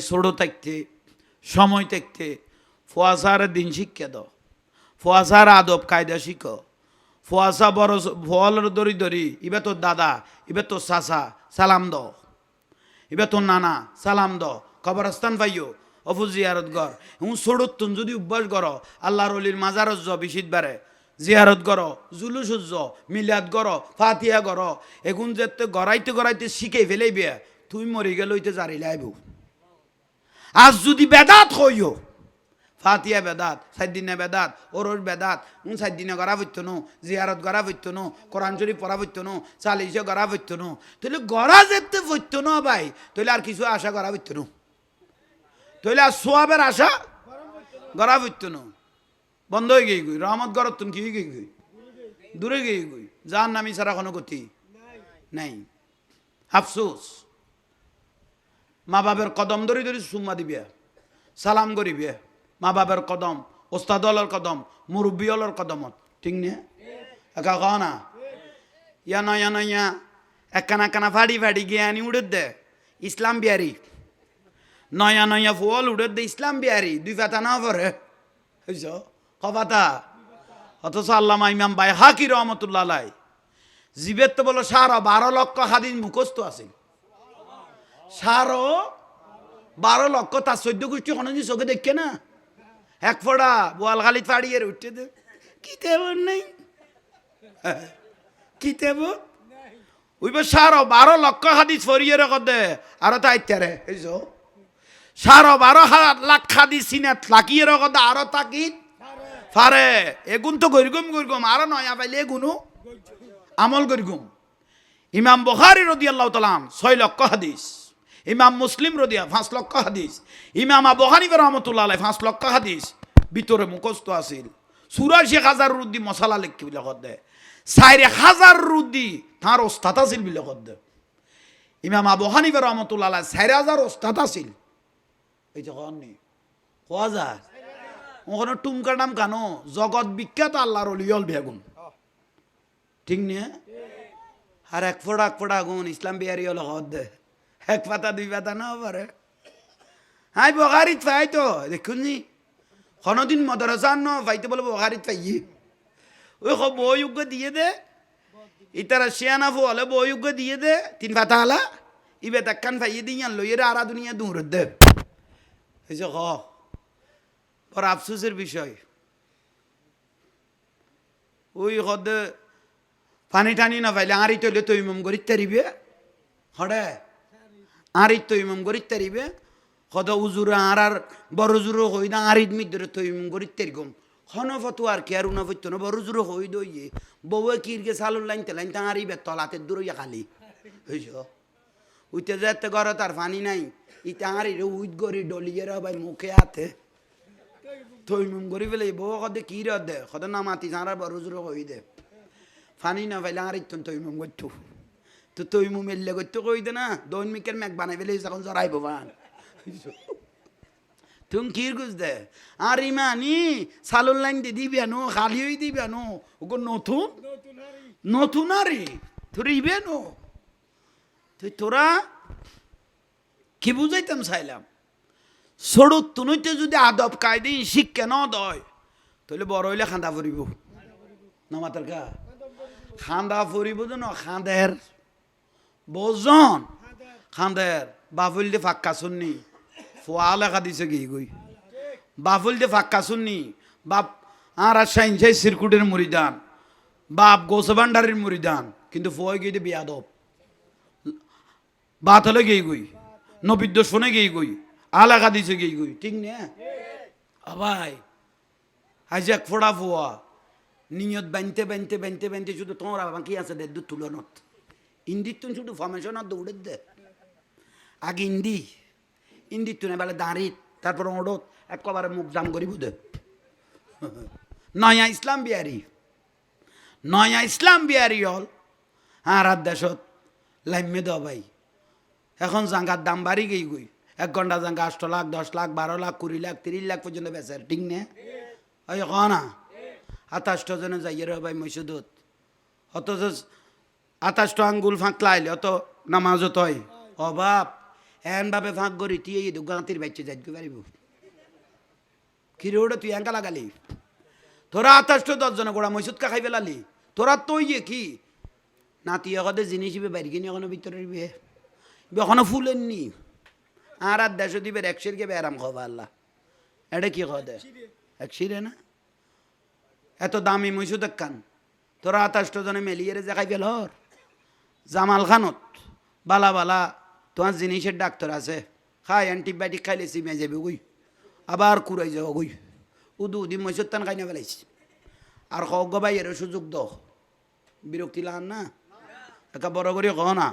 ছোটো থাকতে সময় থাকতে ফুয়াশার দিন শিক্ষা দাও, ফুয়াশার আদব কায়দা শিখো, ফুয়াশা বড় ফলের দড়ি দড়ি ইবে তোর দাদা, ইবে তোর চাচা, সালাম দাও, ইবে তোর নানা, সালাম দাও, কবরস্থান পাইও অফু জিয়ারত গর হুঁ ছোটতুন যদি অভ্যাস করো আল্লাহর অলির মাজারত য বিশিত বারে জিয়ারত করো, জুলুস মিলাদ করো, ফাতিয়া করো, এখন যেতে গড়াইতে গড়াইতে শিখে ফেলেইবে তুই মরি গেল হইতে জারি লাইব। আজ যদি বেদাত হইও ফাতিয়া বেদাত, 7 দিনে বেদাত, ওরর বেদাত, 7 দিনে গড়া হইতো নো, জিয়ারত গড়া হইতো নো, কোরআন শরীফ পড়া হইতো নো, 40 গড়া হইতো নো, তাহলে গড়া যেতে হইতো না ভাই, তাহলে আর কিছু আশা করা হইতো না, তাহলে আর সোয়াবের আশা গড়া হইতো না, বন্ধ হয়ে গিয়ে গই রহমত গড়ত তুমি কি গিয়ে গই দূরে গিয়ে গই যার নামি ছাড়া কোনো গতি নাই। আফসোস মা বাবার কদম ধরি ধরি সুম্মা দিবে, সালাম করিবে, মা বাবার কদম, ওস্তাদ হলর কদম, মুরব্বী হলর কদমত, ঠিক নে একা কহ না ইয়া নয়া একখানা কানা ফাড়ি ফাড়ি গিয়ে আনি উড়ে দে ইসলাম বিহারি, নয়া নয়া ফুল উড়ে দে ইসলাম বিহারি, 2 পাতা না পরে হইছ কপাতা। অথচ আল্লামা ইমাম বাইহাকি রহমতুল্লাহ আলাই জীবের তো বলো 12 লক্ষ হাদিস মুখস্থ আছে, 12 লক্ষ, তার 14 গোষ্ঠী কোনোদিন চোখে দেখে না, এক ফোড়া বোয়াল খালি ফাড়িয়ে উঠতে দে কিতাব নেই, কিতাব ওইবার 12 লক্ষ হাদিস ফরিয়ে রেখে দে আরো তাই তেরে হইছ 12 লাখ হাদিস সিনাত লাকিয়ে রেখে দে আরো তাকি ফারে এগুন তো গরিগম আরো নয়া পাইলে এগুনো আমল গরিগম। ইমাম বুখারী রাদিয়াল্লাহু তাআলা 6 লক্ষ হাদিস, ইমাম মুসলিম 5 লক্ষ হাদিস, ইমাম আবু হানিফা রহমতুল্লাহ আলাইহি 5 লক্ষ হাদিস ভিতরে মুখস্থ আছিল। 84,000 রুদ্দি মশালা লিখি বিলে দে, 4,000 রুদ্দি তার ওস্তাদ আছিল বিলে দে। ইমাম আবু হানিফা রহমতুল্লাহ আলাইহি 4,000 ওস্তাদ আছিল, এই যে কননি কোয়া যায় ওখানে টুমকা নাম কানো জগৎ বিখ্যাত আল্লাহর ওলি হল বেগুন, ঠিক নে আর এক ফোড়া গুণ ইসলাম বিহারি হল দে, 1 পাতা 2 পাতা না পারে। হাই বুখারীত পাই তো দেখুন নি কোনদিন মাদ্রাসা ন পাইতে বলে বুখারীত পাই ওই বইয়োগ্য দিয়ে দে ইতারা শিয়ানা ফলে বইয়োগ্য দিয়ে দে 3 পাতা হলা ইবে তাকান পাইয়ে দিয়ান লইরে আরা দুনিয়া দূর দে এই যে বড় আফসোসের বিষয়। ওই হদ পানি টানি না পাইলে আঁড়ি তৈলে তো ইমাম গরিত তারিবে হরে আঁড়ি তো ইমাম গরিত তারিবে হদ উজুর আর বড় জুরো হই না আঁড়ির মিদ্রে তো ইমাম গরিত তারিগম হন ফতো আর কে আর উনা ফতো না বড় জুরো হই দইয়ে বউয়ে কিরকে সালুন লাইনতে লাইনতে আঁড়িবে তলাতে দূরইয়া খালি হইছ উইতে যেতে ঘর তার পানি নাই ইতে আঁড়ি রে উইত গরি ডলিয়ে রে ভাই মুখে হাতে তৈমুম করি ফেলে বউ কদে কি রে দে কদ না মাতি সারা বড় জুরো হই দে ফানি না পাইলে আর ইতন তৈমুম করতো তো তৈমুম এলে করতো কই দে না দৈমিকের ম্যাক বানাই ফেলে যখন জড়াইব বান তুমি কির গুজ দে আর ইমানি সালুন লাইন দি দিবি আনো খালি হই দিবি আনো ওগো নতুন আরে তোর ইবে নো তুই তোরা কি বুঝাইতাম চাইলাম সড়ক তুনইতে যদি আদব কায়দে শিক্ষা ন দয় তাহলে বড় হইলে খান্দা ফুরিব না মাতার কা খান্দা ফুরিব যে ন খাঁদের বোজন খাঁদের বাফুল দিয়ে ফাক্কা শুননি ফোয়া লেখা দিছে কি গই বাফুল দিয়ে ফাক্কা শুননি বাপ আর সাইন্সাই সিরকুটের মুড়িদান বাপ গোসবান্ডারের মুড়িদান কিন্তু ফোয় গিয়ে বিয়া দব বাত হলে গিয়ে গই নবিদ্য শুনে গিয়ে গই আলাগা দিছে গিয়ে গই ঠিক না ভাই আজ এক ফোড়া ফোয়া নিয়ত বানতে শুধু তোমরা বাকি আছে দে দু তুলনত ইন্দির তুন শুধু ফর্মেশন আর দৌড়ে দে আগে ইন্দির তুনে বেলে দাঁড়িয়ে তারপর ওড়ত একবারে মুখ জাম করিব দে নয়া ইসলাম বিহারি হল আর দেশত লাইমে দেওয়া ভাই এখন জাঙ্গার দাম বাড়ি গই গই 1 ঘন্টা জাঙ্গা 8 লাখ 10 লাখ 12 লাখ 20 লাখ 30 লাখ পর্যন্ত বেচার ঠিক না ওই না 28 জনে যাইয়ে রে ভাই মসজিদত অথচ 28 আঙ্গুল ফাঁক লাইলে অত নামাজত হয় অভাব এন ভাবে ফাঁক করি তুই এই গাঁতির বাচ্চা যাইতে পারিব কিরে ওটা তুই এঙ্কা লাগালি তোরা 28-10 গোড়া মৈসুদকা খাই পেলালি তোরা তো ইয়ে কি না তুই এখনো জিনিস ইবে বাইরে কিনি এখনো ভিতরে ইবে এখনো ফুলেননি আর দেশ দিবে 100 কে বেরাম খাওয়া আল্লাহ এটা কি খাওয়া দেয় 100 না এত দামি মৈসুদ কান তোরা 28 জনে মেলিয়ে যে খাই পেল জামাল খানত বালা বালা তোমার জিনিসের ডাক্তার আছে খাই অ্যান্টিবায়োটিক খাইলে সিমে যাবে ওই আবার কুড়াই যাও ওই উদি মৈসুদ টান খাই না ফেলাইছি আর কক ভাই এর সুযোগ দাও বিরক্তি লাগান না একা বড় করে কহ না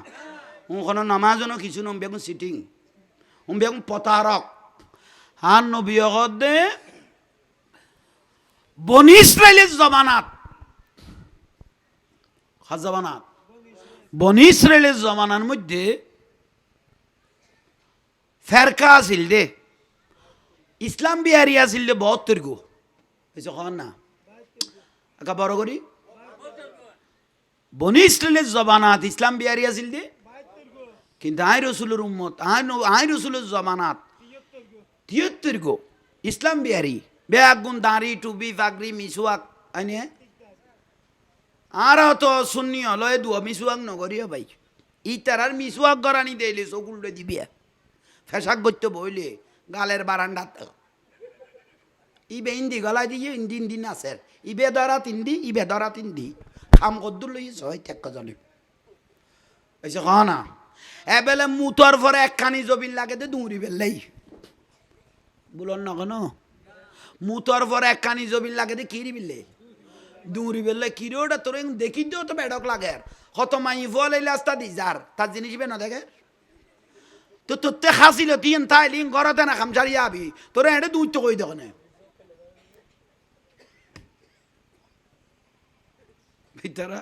কোনো নামাজও কিছু নম বেগুন সিটিং বেগুন পতারক আর নবী দে বনি ইসরায়েলের জমানাত জমানাত বনি ইসরায়েলের জমানার মধ্যে ফেরকা আছিল দে ইসলাম বিহারি আছিল দে 72 গো বুঝছো কন না একা বড় করি বনি ইসরায়েলের জমানাত ইসলাম বিহারি আছিল দে কিন্তু আই রসুলের উম্মত আই রসুলের জমানাত 73 গো ইসলাম বিহারি বেগুন দাঁড়ি টুপি পাগড়ি মিসুয়াক আইনে আর তো শুনি হলো এ দুয়া মিসুয়াক নগরিয়া ভাই ই তারার মিসুয়াক গরানি দেইলে চকুলটা দিবিয়া ফেসাক করতে বইলে গালের বারান্ডা ইবে ইন্দি গলা দিয়ে ইন্দি নাচের ইবে ধরা তিন্দি খাম কদ্দুর লই ছয় টেক্কা জলে এসে খ না এবেলে মুতর পরে একখানি জবিন লাগে দে দৌড়ি বেললেই বলুন না কেন মুতর পরে একখানি জবিন লাগে দে কিরি বিললে দৌড়ি বেললে কিরে ওটা তোর দেখি তো বেডক লাগে কত মাই ফল এলে আস্তা দি যার তার জিনিস বে না দেখে তো তোতে খাসিল তিন তাই লিং ঘরতে না খামচারি আবি তোরা এটা দুধ তো কই দেখনে ভিতরা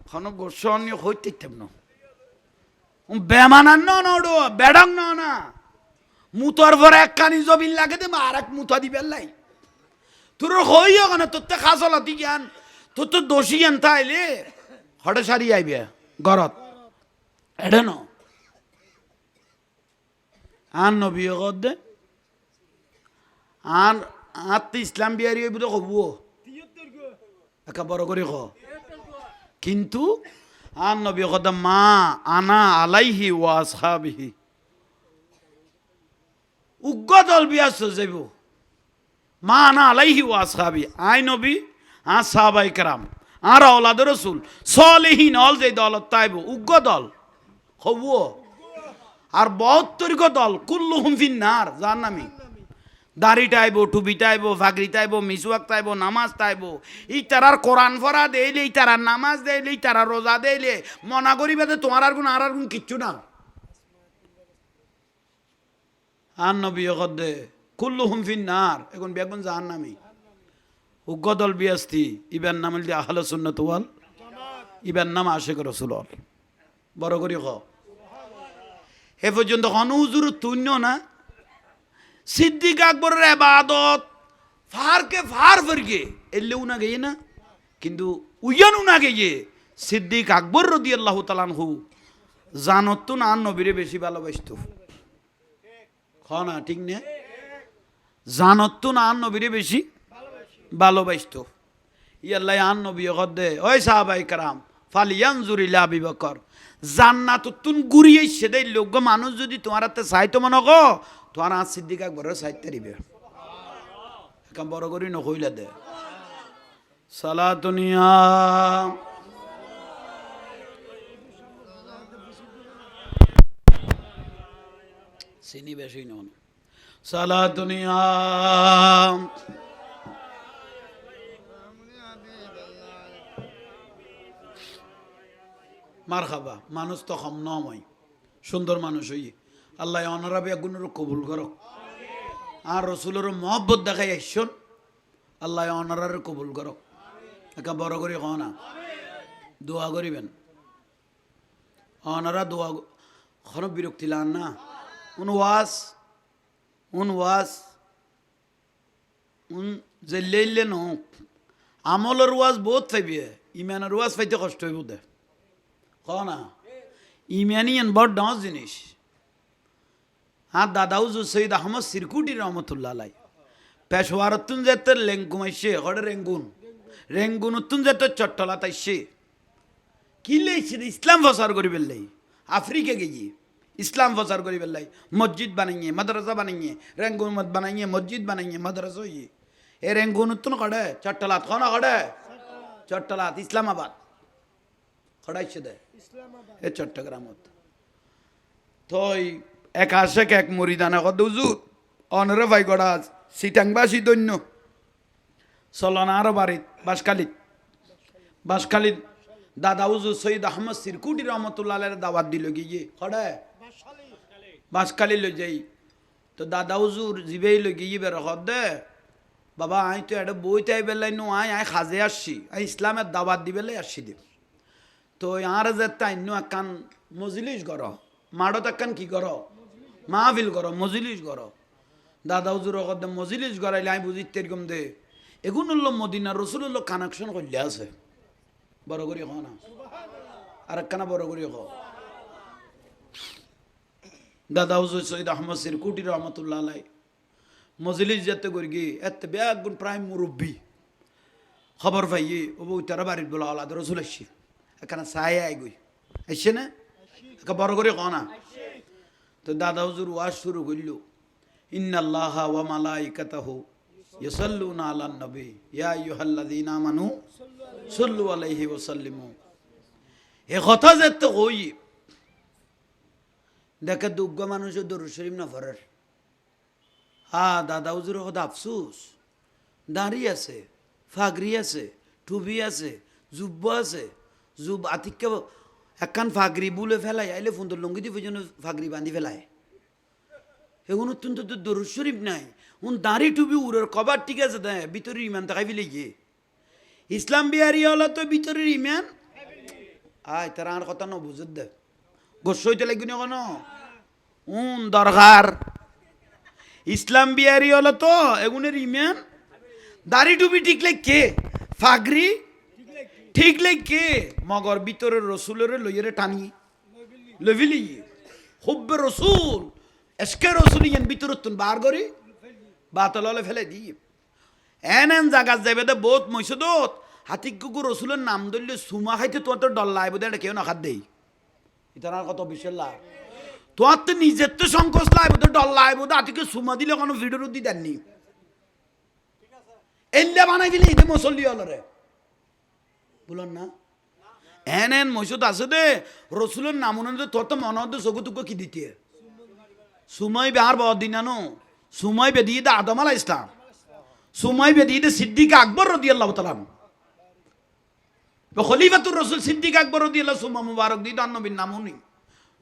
খানো গোসন হইতে না বেমানান নড়ো বেডং না মুতর পরে একখানি জবিন লাগে দে আর এক মুতা দিবেন লাই তোর হইও কেন তোতে খাসল তুই জ্ঞান তোর তো দোষী জ্ঞান তাইলে হঠাৎ সারি আইবে ঘরত এটা ন আর নবী দে আর তো ইসলাম বিহারি হইব তো কব একা বড় করে ক কিন্তু আর নবী দে মা আনা আলাইহি ওয়া আসহাবিহি উগ্র দল বিয়াস যাইব মা আনা আলাইহি ওয়া আসহাবি আই নবী আর সাহাবাই কেরাম আর আওলাদ রসুল সলিহীন অল যে দল তাইব উগ্র দল হব আর 72 গো দল কুল্লুহুম ফিন্নার জাহান্নামী দাড়ি টাইব টুপি টাইব ফাগরি টাইব মিসওয়াক টাইব নামাজ টাইব ই তারার কোরআন পড়া দেইলে ই তারার নামাজ দেইলে ই তারার রোজা দেইলে মনা করিবে যে তোমার আর গুণ কিচ্ছু না আর নবী দে কুল্লুহুম ফিন্নার এখন বেগুন জাহান্নামী উগ্র দল বিয়াস্তি ইবের নাম হল আহলে সুন্নাত ওয়াল ইবের নাম আশিক রাসূল বড় করি খ এ পর্যন্ত হুজুর তুন্য না সিদ্দিক আকবরের ইবাদত ফারকে ফার ফরকে এলে উনা গিয়ে না কিন্তু উইয়ান উনা গিয়ে সিদ্দিক আকবর রাদিয়াল্লাহু তাআলা আনহু জানত না নবীরে বেশি ভালোবাসতো না ঠিক না জানত না নবীরে বেশি ভালোবাসতো ইয়াল্লাহ আন নবী দে ওই সাহাবাই কারাম ফালিয়ানজুর ইলা আবি বকর জান্নাত তুন গুরিয়ে সেদাই লোক মানুষ যদি তোমার হাতে চাইতো মনে গো তোমার আর সিদ্দিক আকবরের চাইতে দিবে কাম বড় করি নকইলা দে সালাতুনিয়া চিনি বেশি নন সালাতুনিয়া মার খাবা মানুষ তো কম নয় সুন্দর মানুষ হই আল্লাহ অনারাবে গুণের কবুল করো আর রসুলের মহব্বত দেখাই আসছন আল্লাহ অনারারে কবুল করো একা বড় করে ক না দোয়া করিবেন অনারা দোয়া খন বিরক্তি লান না উনওয়াজ যে লেইলে নক আমলের ওয়াজ বহুত পাইবে ইমানের ওয়াজ পাইতে কষ্ট হইব দে ক না ইমানি বড় ডাঁস জিনিস হ্যাঁ দাদা হুজুর সৈয়দ আহমদ সিরকুটি রহমতুল্লাহ আলাই পেশোয়ার তুন যেতে লেঙ্গুমাইছে হরে রেঙ্গুন তুন যেতে চট্টলা তাইছে কি লেছে ইসলাম প্রচার করি বেললাই আফ্রিকা গিয়ে ইসলাম প্রচার করি বেললাই মসজিদ বানাইয়ে মাদ্রাসা বানাইয়ে রেঙ্গুন মত বানাইয়ে মসজিদ বানাইয়ে মাদ্রাসা ইয়ে এ রেঙ্গুন তুন কড়ে চট্টলাত কনা কড়ে চট্টলাত ইসলামাবাদ খড়াইছে দে এ চট্টগ্রামত থই এক আশেক এক মরিদানা কত হুজুর অনরে ভাই গড়া সিটাংবাসী দৈন্য চলনা আরো বাড়িত বাসখালিত দাদা হুজুর সৈয়দ আহমদ সিরকুটি রহমতুল্লাহ দাওয়াত দিল গিয়ে খড়ে বাসখালি লই যাই তো দাদা হুজুর জিবেই লই গিয়ে বের দে বাবা আই তো একটা বইতে আই বেলাই নো আই খাজে আসছি আই ইসলামের দাওয়াত দিবেলাই আসছি দিব তো আর যে তাই একান মজলিস গর মাড়ত একান কি কর মাহফিল কর মজলিস কর দাদা হুজুর দে মজলিস গড়াইলে আমি বুঝি এরকম দে এগুন হল মদিনা রসুল হল কানেকশন করলে আছে বড় করি হ না আর একখানা বড় করি হ দাদা হুজুর সৈয়দ আহমদ সিরকুটি রহমতুল্লাহ আলাই মজলিস যেতে করি গিয়ে এত বেগুন প্রায় মুরব্বী খবর পাইয়ে ও তারা বাড়ির বলা আলাদ রসুল আসছি এখানে সায় আই গই আসছে না বড় করে ক না তো দাদা হুজুর ওয়াজ শুরু করল ইন্নাল্লাহ ওয়া মালাইকাতাহু ইয়াসাল্লুনা আলান নবী ইয়া আইয়ুহাল্লাযীনা আমানু সাল্লু আলাইহি ওয়া সাল্লিমু এ কথা যেতে কই দেখে দুগ্গ মানুষের দরুদ শরীফ না পড়ে দাদা হুজুর কথা আফসোস দাড়ি আছে ফাগরি আছে টুপি আছে জুব্ব আছে জুব আতিককে একখান ফাগরি বুলে ফেলাই আইলে ফুন্দর লঙ্গি দিয়ে পর্যন্ত ফাগরি বাঁধি ফেলায় এখন অত্যন্ত তো দরুদ শরীফ নাই উন দাঁড়ি টুপি উড়ের কবার ঠিক আছে দে ভিতরের ইমান তাকাই ফেলে গিয়ে ইসলাম বিহারি হলো তো ভিতরের ইমান আয় তারা আর কথা ন বুঝে দে গোস্ব হইতে লাগবি না কোনো দরকার ইসলাম বিহারি হলো তো এগুনের ইমান দাড়ি টুপি ঠিক কে ফাগরি ঠিক কে মগর ভিতরের রসুলের লইয়েরে টানি লভিলি হুব্বে রসুল এসকে রসুল ইয়ান ভিতরতুন বার করি বাতলে ফেলে দি এন জায়গা যাবে দে বহুত মৈসদত হাতি কুকুর রসুলের নাম ধরলে সুমা খাইতে তোমার তো ডল লাইব দে কেউ না খাত দেই ইতার কত বিশেষ লাভ তোমার তো নিজের তো সংকোচ লাইব তো ডল লাইব দে হাতিকে সুমা দিলে কোনো ভিডিও দি দেননি এল্লা বানাই দিলে ইতে মুসল্লি হলরে বলুন না এন মৈসদ আছে দে রসুলের নাম উন্নয়ন তোর তো মনে হতো চকু টুকু কি দিতে সুমাই বেহার বদ দিনানো সুমাই বেদিয়ে দে আদম আলাইহিস ইসলাম সুমাই বেদিয়ে দে সিদ্দিক আকবর রাদিয়াল্লাহু তাআলা খলিফাতুর রাসূল সিদ্দিক আকবর রাদিয়াল্লাহু সুমা মুবারক দি দান নবীর নামুনি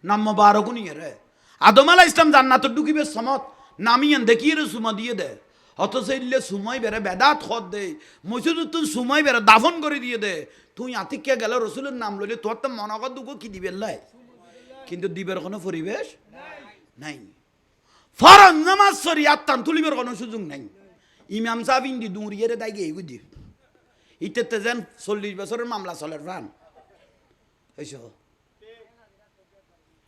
নাম মুবারক নি রে আদম আলাইহিস ইসলাম জান্নাত ঢুকিবে সমত নামিয়েন দেখিয়ে রে সুমা দিয়ে দে অথচ ইল্লে সুমাই বেরে বেদাত খদ দে মসজিদ তুই সুমাই বেরে দাফন করে দিয়ে দে তুই আতিকে গেল রসুলের নাম লইলে তোর তো মনগত দুঃখ কি দিবে লাই কিন্তু দিবের কোনো পরিবেশ নাই ফরজ নামাজ সরি আত্তান তুলিবের কোনো সুযোগ নাই ইমাম সাহেব ইন্দি দুরিয়ে দাই গে এগুদি ইতেতে যেন 40 বছরের মামলা চলের প্রাণ হইছ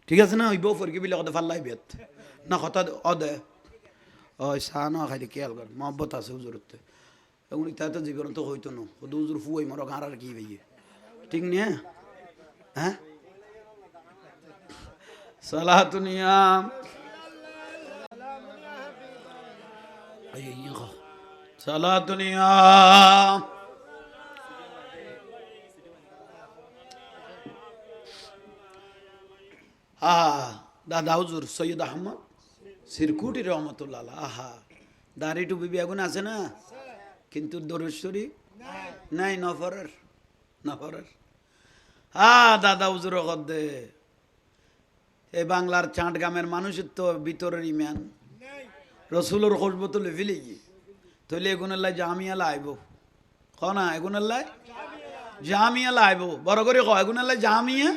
ঠিক আছে না হইব ফরকি বিলে কথা ফাল্লাই বেত না কথা অদে ওই সানো খাইলে খেয়াল কর মহব্বত আছে হুজুরতে এখন ইতা তো জীবন তো হইতো না শুধু হুজুর ফুয়াই মরো গাঁর আর কি ভাইয়ে ঠিক নিয়ে হ্যাঁ সালাতুনিয়া সালাতুনিয়া দাদা হুজুর সৈয়দ আহমদ সিরকুটি রহমতুল্লাহ আহা দাড়ি টুপি বেগুন আছে না কিন্তু দরুদ শরীফ নাই নফরের দাদা হুজুর দে এই বাংলার চাঁটগ্রামের মানুষের তো ভিতরের ইমান রসুলের খুশবু তো লেফিলে গিয়ে তৈলে এগুনের লাই জামিয়া লাইব খ না এগুনের লাই জামিয়া লাইব বড় করে ক এগুনের লাই জামিয়া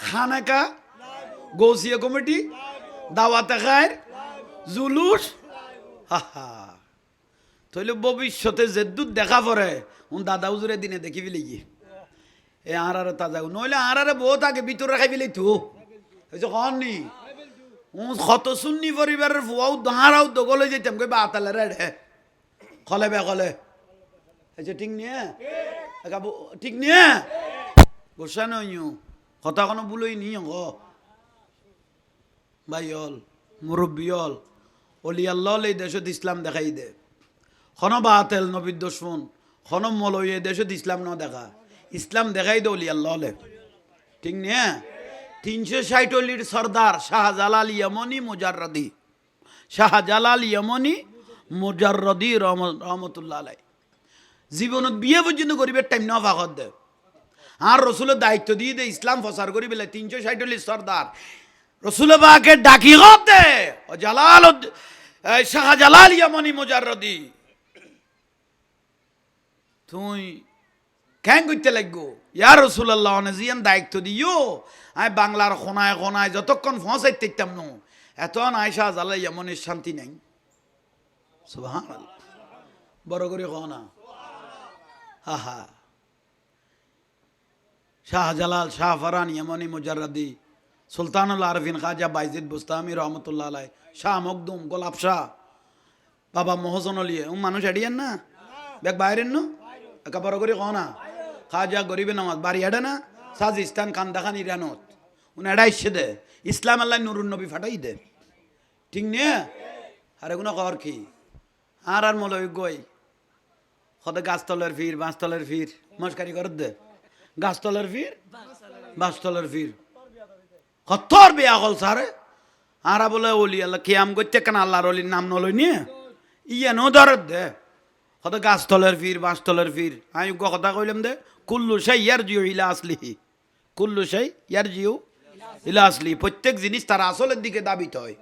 খানাকা গৌসিয়া কমিটি দাওয়াতে খায়ের জুলুস তৈলে ভবিষ্যতে যেদুত দেখা পড়ে দাদা হুজুরের দিনে দেখি ফেলে গিয়ে আর তাজা নইলে আর বহুত আগে ভিতরে রাখাই ফেলে তো নি কত সুন্নি পরিবারের ফুয়াও দাঁড়াও দোগলে যেতাম কই বাতালে রে কলে বে কলে এই যে ঠিক নিয়ে ঠিক নিয়ে গোসা নইও কথা কোনো ভুলই নি গো ভাই হল মুরব্বী হল অলি আল্লাহ এই দেশত ইসলাম দেখাই দে খন বাতেল নবীর দুশমন খন মলই এই দেশত ইসলাম ন দেখা ইসলাম দেখাই দে অলি আল্লাহ ঠিক নিয়ে 360 অলির সর্দার শাহজালাল ইয়মনি মুজাররদি শাহজালাল ইয়মনি মুজাররদি রহমতুল্লাহ আলাই জীবনত বিয়ে পর্যন্ত গরিবের টাইম না ফাঁকত দে আর রসুলের দায়িত্ব দিয়ে দে ইসলাম প্রচার করি বেলে 360 অলির সর্দার রসুল বাকে ডাকি হতে ও জালাল শাহজালাল ইয়মনি মুজাররদি তুই কেন করতে লাগবো ইয়া রসুল্লাহ অনেজিয়ান দায়িত্ব দিও আমি বাংলার খোনায় খোনায় যতক্ষণ ফসাইতে ইতাম নো এত নাই শাহজালাল ইয়মনের শান্তি নাই সুবহানাল্লাহ বড় করে খোনা হা শাহজালাল শাহ ফরান ইয়মনি মুজাররদি সুলতানুল আরফিন খাজা বাইজিদ বুস্তামি রহমতুল্লাহ আলাই শাহ মখদুম গোলাপ শাহ বাবা মোহসন আলিয়ে মানুষ এড়িয়েন না বেগ বাইরেন না একা বড় করে খোনা খাজা গরিবে নামাজ বাড়ি এডে না সাজিস্তান কান্দাখান ইরানত উনি এড়াইছে দে ইসলাম আল্লাহ নুরুন নবী ফাটাই দে ঠিক নিয়ে আর এগুলো কর কি আর মলই গই হতে গাছতলের ফির বাঁশতলের ফির মস্কারি কর দে গাছতলের ফির বাঁশতলের ফির কতর বেয়া হল সারে আর বলে ওলি আল্লাহ কিয়াম করতে কেন আল্লাহর অলির নাম নলই নিয়ে ইয়ে নো ধরত দে হতে গাছতলের ফির বাঁশতলের ফির আমি কথা কইলাম দে কুল্লু শাই ইয়ার জিও ইলা আসলিহি কুল্লু শাই ইয়ার জিও ইলা আসলি প্রত্যেক জিনিস তার আসলের দিকে দাবিত হয়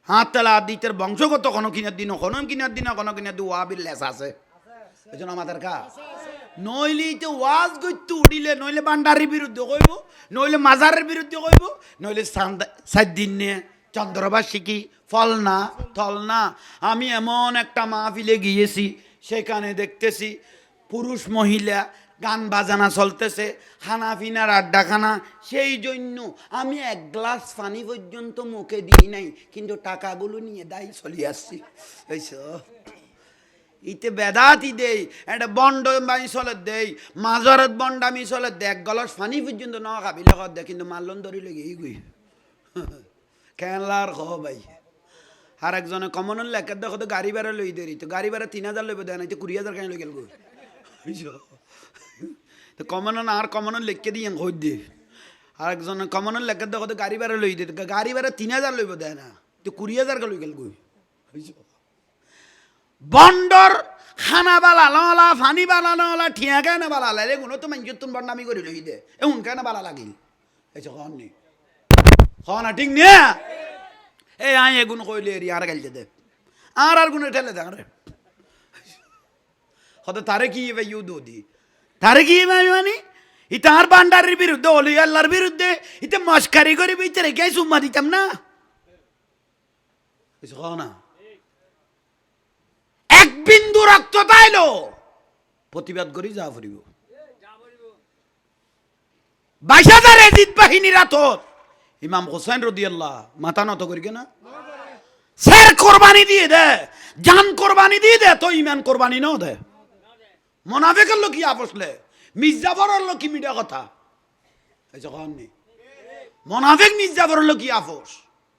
হাত তেলা দিতের বংশগত কোনো কিনার দিন কোনো কিনার দিন কোনো কিনার দিন ওয়াবির লেস আছে এই জন্য আমাদের কা নইলে তো ওয়াজ করতে উঠিলে নইলে বান্ডারির বিরুদ্ধে কইব নইলে মাজারের বিরুদ্ধে কইব নইলে 7 দিন নিয়ে চন্দ্রবার্ষিকী ফল না থল না আমি এমন একটা মাহফিলে গিয়েছি সেখানে দেখতেছি পুরুষ মহিলা গান বাজানা চলতেছে খানাফিনার আড্ডাখানা সেই জন্য আমি 1 গ্লাস পানি পর্যন্ত মুখে দিই নাই কিন্তু টাকাগুলো নিয়ে দাই চলে আসছি ইতে বেদাতি দেই একটা বন্ড বাই চলে দেই মাজারত বন্ডামি চলে দে 1 গ্লাস পানি পর্যন্ত ন খাবি লগত দে কিন্তু মাল্লন ধরি লেগে গই কেনলার খ ভাই আর একজনে কমনের লেখার দেখো তো গাড়ি ভাড়া লই দেরি তো গাড়ি ভাড়া 3000 লইব দেয় না তো 20,000 কেন লই গেল গো তো কমন আর কমন লেখকে দিয়ে হই দে আর একজন কমনের লেখার দেখো তো গাড়ি ভাড়া লই দে গাড়ি ভাড়া 3000 লইব দেয় না তো 20,000 কে লই গেল গো বন্ডর খানা বালা ললা ফানি বালা ললা ঠিয়া কেন বালা লাগে গুণ তো মানুষ তুন বন্ডামি করে লই দে এমন কেন বালা লাগিল এই খন নি খন ঠিক নিয়ে এই আই এগুন কইলে এরি আর গাইতে দে আর গুণ ঠেলে দে আরে হতে তারে কি ভাই ইউদি তারে কি ভাই মানে ইতার বান্ডারের বিরুদ্ধে অলি আল্লাহর বিরুদ্ধে ইতে মস্কারি করে ভিতরে কে সুম্মা দিতাম না কিছু কও না এক বিন্দু রক্ত তাইলো প্রতিবাদ করি যা ফুরিব 22,000 এজিদ বাহিনীর রাতত ইমাম হোসেন রাদিয়াল্লাহ মাথা নত করি না স্যার কোরবানি দিয়ে দে জান কোরবানি দিয়ে দে তো ইমান কোরবানি ন দে মোনাফিকের লোক কি আপসলে মির্জাফরের লোক কি মিডা কথা এই যখন নি মোনাফিক মির্জাফরের লোক কি আপস